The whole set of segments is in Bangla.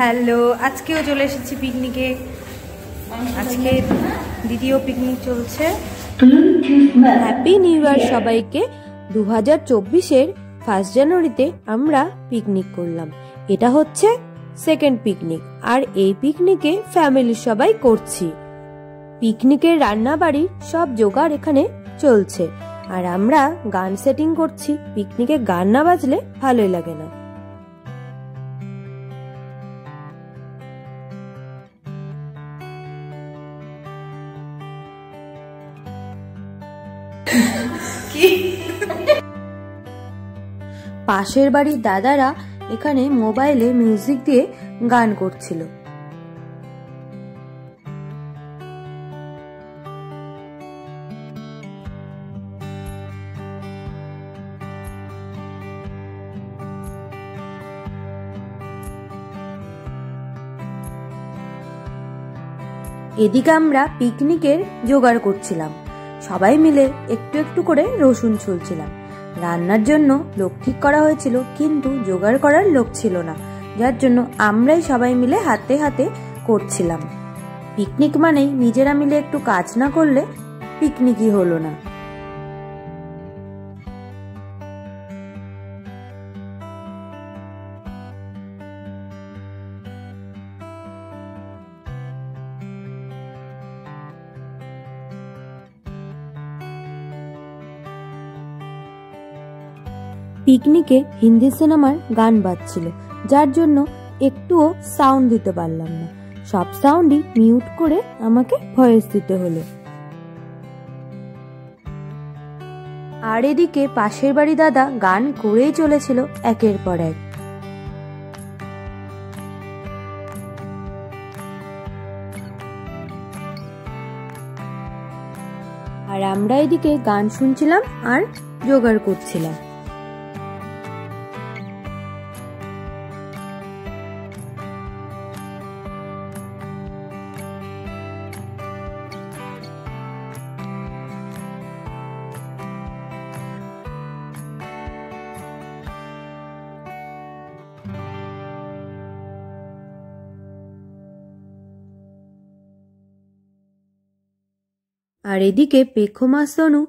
হ্যালো, আজকেও চলে এসেছি পিকনিকে। আজকে দ্বিতীয় পিকনিক চলছে। হ্যাপি নিউ ইয়ার সবাইকে। 2024-এর 1 জানুয়ারিতে আমরা পিকনিক করলাম। এটা হচ্ছে সেকেন্ড পিকনিক, আর এই পিকনিকে ফ্যামিলির সবাই করছি। পিকনিকের রান্না বাড়ির সব জোগাড় এখানে চলছে, আর আমরা গান সেটিং করছি। পিকনিকে গান না বাজলে ভালোই লাগে না। পাশের বাড়ির দাদারা এখানে মোবাইলে মিউজিক দিয়ে গান করছিল। এদিকে আমরা পিকনিকের জোগাড় করছিলাম। সবাই মিলে একটু একটু করে রসুন ছুলছিলাম। রান্নার জন্য লোক ঠিক করা হয়েছিল, কিন্তু জোগাড় করার লোক ছিল না, যার জন্য আমরাই সবাই মিলে হাতে হাতে করছিলাম। পিকনিক মানেই নিজেরা মিলে একটু কাজ না করলে পিকনিকই হলো না। পিকনিকে হিন্দি সিনেমার গান বাজছিল, যার জন্য একটুও সাউন্ড দিতে পারলাম না। সব সাউন্ডই মিউট করে আমাকে ভয়েস দিতে হলো। আর এদিকে পাশের বাড়ি দাদা গান করেই চলেছিল একের পর এক। আর আমরা এদিকে গান শুনছিলাম আর জোগাড় করছিলাম। আর এদিকে পেখমা সোনু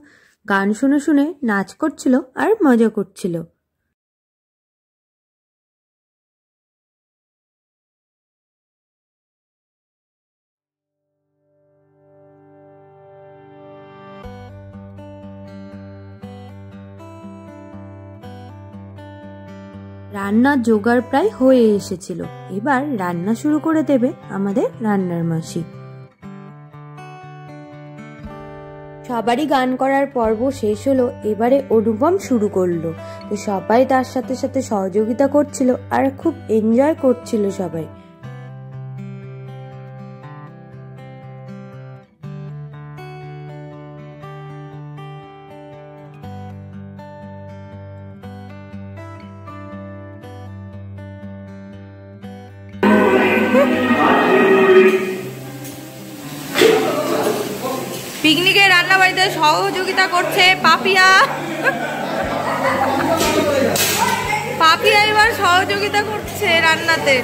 গান শুনে শুনে নাচ করছিল আর মজা করছিল। রান্নার জোগাড় প্রায় হয়ে এসেছিল। এবার রান্না শুরু করে দেবে আমাদের রান্নার মাসি। সবারই গান করার পর্ব শেষ হলো, এবারে অনুপম শুরু করলো। তো সবাই তার সাথে সাথে সহযোগিতা করছিল আর খুব এনজয় করছিল সবাই। পিকনিকে রান্না বাড়িতে সহযোগিতা করছে পাপিয়া। পাপিয়া এবার সহযোগিতা করছে রান্নাতে।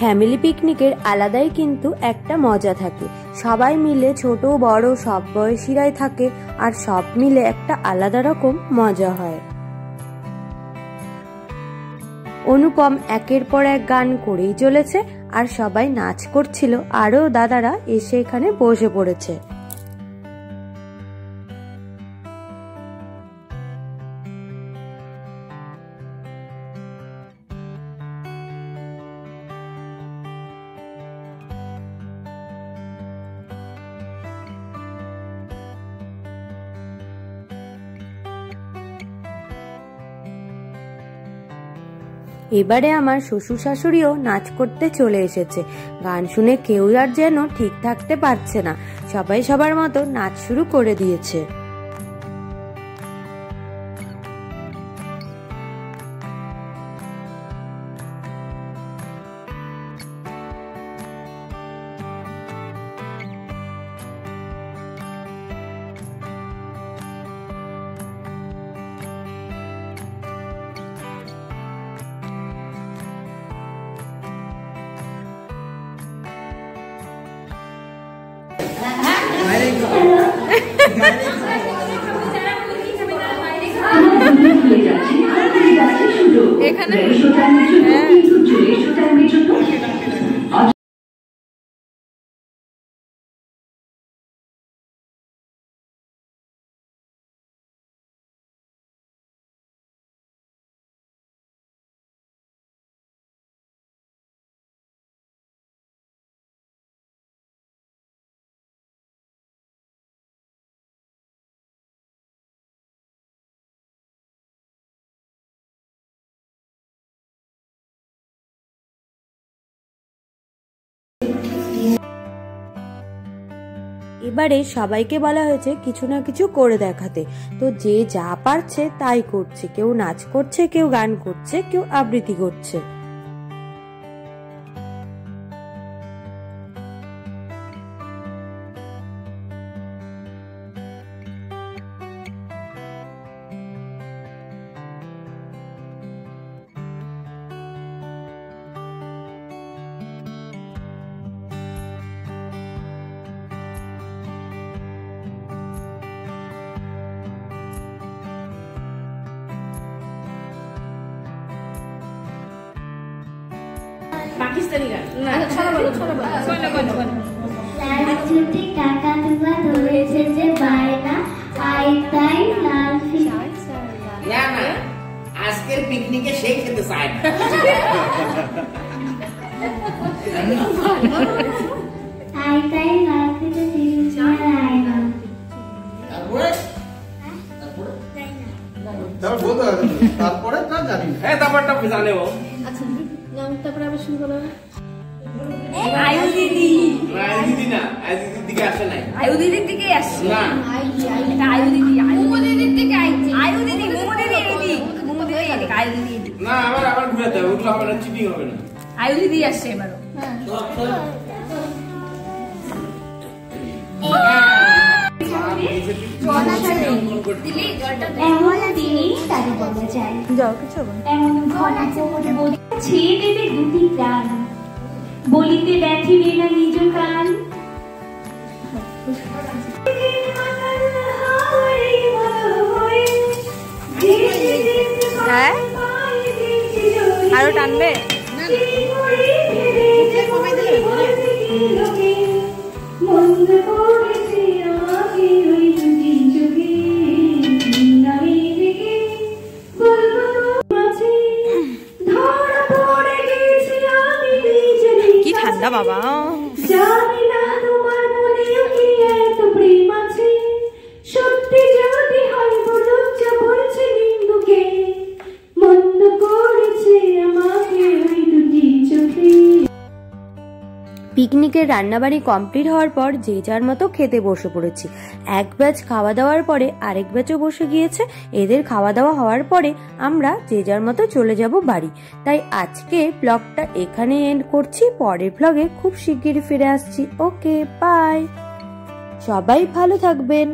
ফ্যামিলি পিকনিকের আলাদাই কিন্তু একটা মজা থাকে। সবাই মিলে ছোট বড় সব বয়সীরাই থাকে, আর সব মিলে একটা আলাদা রকম মজা হয়। অনুপম একের পর এক গান করেই চলেছে, আর সবাই নাচ করছিল। আরও দাদারা এসে এখানে বসে পড়েছে। এবারে আমার শ্বশুর শাশুড়িও নাচ করতে চলে এসেছে। গান শুনে কেউ আর যেন ঠিক থাকতে পারছে না, সবাই সবার মতো নাচ শুরু করে দিয়েছে। এখানে এবারে সবাইকে বলা হয়েছে কিছু না কিছু করে দেখাতে, তো যে যা পারছে তাই করছে। কেউ নাচ করছে, কেউ গান করছে, কেউ আবৃত্তি করছে। পাকিস্তানি গান না, ছড়া বলো, ছড়া বলো, বলো বলো। লাল ছুটি টাকা দুবা ধরেছে যে বায়না, আই তাই লাল না না, আজকের পিকনিকে সেই খেতে চায় না। আই তাই লাল খেতে দিয়েছে আয়না। তারপরে তা জানি না। হ্যাঁ, তারপরটা জানে ও। আচ্ছা, নাম তারপরে আবার শুরু করো। আয়ু দিদি, আয়ু দিদি না, আয়ু দিদির দিকে আসে নাই। আয়ু দিদির দিকে আসছে না, এটা আয়ু দিদি, আয়ু দিদির দিকে আইছে। আয়ু দিদি, মোমো দিদি এদিক, মোমো দিদি এদিক, আয়ু দিদি এদিক। না, আবার ঘুরাতে হবে, ওগুলো হবে না, চিটিং হবে না। আয়ু দিদি আসছে এবারও। এমন দিনই তাকে বলা যায়, যাও কিছু হবে না। এমন ঘনা চোখে ছেড়ে দেবে দুটি প্রাণ, বলিতে ব্যথিবে না নিজ কান। হ্যাঁ, আরো টানবে। মন্দ করেছে আমাকে ওই দুটি চোখে, আমি দেখে বলবো মাঝে ধরা পড়ে গেছি আমি নিজে। কি ঠান্ডা বাবা। জানি না তোমার মনেও কি এত প্রেম আছে, সত্যি যদি হয় বলো যা বলছে নিন্দুকে, মন্দ করেছে আমাকে ওই দুটি চোখে। পিকনিকের রান্নাবাড়ি কমপ্লিট হওয়ার পর যে যার মতো খেতে বসে পড়েছি। এক ব্যাচ খাওয়া দাওয়ার পরে আরেক ব্যাচও বসে গিয়েছে। এদের খাওয়া দাওয়া হওয়ার পরে আমরা যে যার মতো চলে যাব বাড়ি। তাই আজকে ব্লগটা এখানে এন্ড করছি। পরের ব্লগে খুব শিগগিরই ফিরে আসছি। ওকে, বাই। সবাই ভালো থাকবেন।